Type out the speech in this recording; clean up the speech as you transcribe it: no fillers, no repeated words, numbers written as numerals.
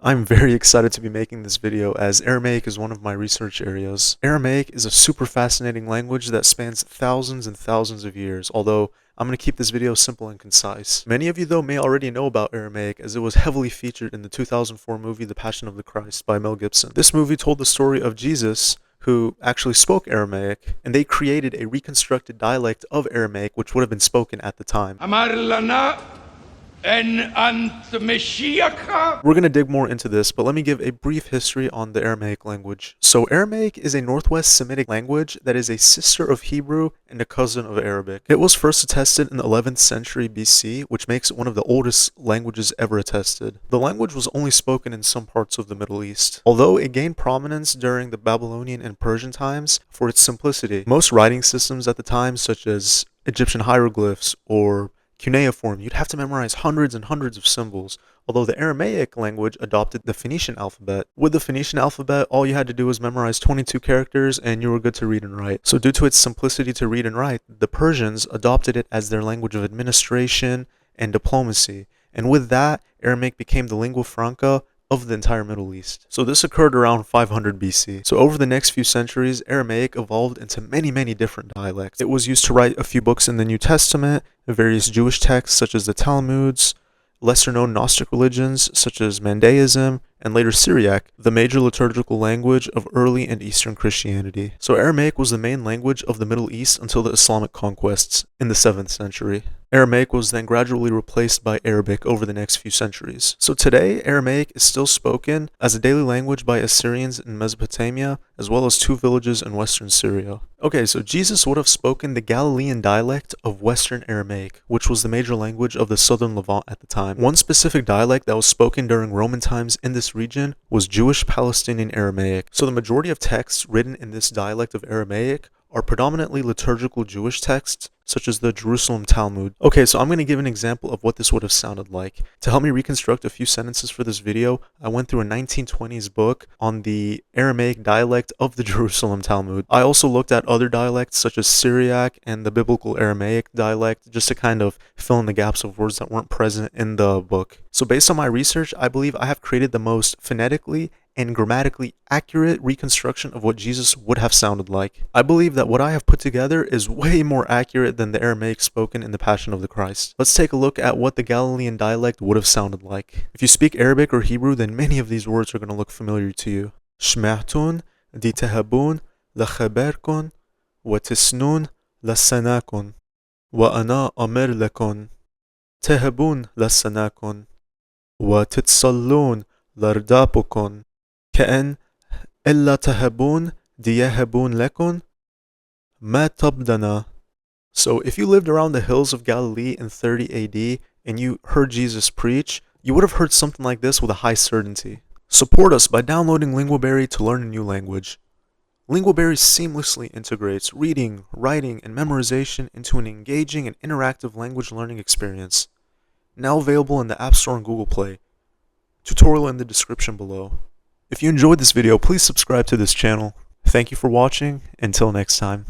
I'm very excited to be making this video as Aramaic is one of my research areas. Aramaic is a super fascinating language that spans thousands and thousands of years, although I'm going to keep this video simple and concise. Many of you though may already know about Aramaic as it was heavily featured in the 2004 movie The Passion of the Christ by Mel Gibson. This movie told the story of Jesus, who actually spoke Aramaic, and they created a reconstructed dialect of Aramaic which would have been spoken at the time. We're going to dig more into this, but let me give a brief history on the Aramaic language. So Aramaic is a Northwest Semitic language that is a sister of Hebrew and a cousin of Arabic. It was first attested in the 11th century BC, which makes it one of the oldest languages ever attested. The language was only spoken in some parts of the Middle East, although it gained prominence during the Babylonian and Persian times for its simplicity. Most writing systems at the time, such as Egyptian hieroglyphs or cuneiform, you'd have to memorize hundreds and hundreds of symbols, although the Aramaic language adopted the Phoenician alphabet. With the Phoenician alphabet, all you had to do was memorize 22 characters and you were good to read and write. So due to its simplicity to read and write, the Persians adopted it as their language of administration and diplomacy, and with that, Aramaic became the lingua franca of the entire Middle East. So this occurred around 500 BC. So over the next few centuries, Aramaic evolved into many different dialects. It was used to write a few books in the New Testament, various Jewish texts such as the Talmuds, lesser-known Gnostic religions such as Mandaism, and later Syriac, the major liturgical language of early and Eastern Christianity. So Aramaic was the main language of the Middle East until the Islamic conquests in the 7th century. Aramaic was then gradually replaced by Arabic over the next few centuries. So today, Aramaic is still spoken as a daily language by Assyrians in Mesopotamia, as well as 2 villages in western Syria. Okay, so Jesus would have spoken the Galilean dialect of Western Aramaic, which was the major language of the southern Levant at the time. One specific dialect that was spoken during Roman times in this region was Jewish Palestinian Aramaic. So the majority of texts written in this dialect of Aramaic are predominantly liturgical Jewish texts, such as the Jerusalem Talmud. Okay, so I'm going to give an example of what this would have sounded like. To help me reconstruct a few sentences for this video, I went through a 1920s book on the Aramaic dialect of the Jerusalem Talmud. I also looked at other dialects such as Syriac and the Biblical Aramaic dialect, just to kind of fill in the gaps of words that weren't present in the book. So based on my research, I believe I have created the most phonetically and grammatically accurate reconstruction of what Jesus would have sounded like. I believe that what I have put together is way more accurate than the Aramaic spoken in the Passion of the Christ. Let's take a look at what the Galilean dialect would have sounded like. If you speak Arabic or Hebrew, then many of these words are going to look familiar to you. Shma'tun, ditahabun, lakhabarkun, wa tisnun, lasanakun, wa ana amir lakun, tahabun lasanakun, wa titsallun lardapukun. كأن إلا تهبون ديهبون لكن ما تبدنا. So if you lived around the hills of Galilee in 30 AD and you heard Jesus preach, you would have heard something like this with a high certainty. Support us by downloading LinguaBerry to learn a new language. LinguaBerry seamlessly integrates reading, writing, and memorization into an engaging and interactive language learning experience. Now available in the App Store and Google Play. Tutorial in the description below. If you enjoyed this video, please subscribe to this channel. Thank you for watching. Until next time.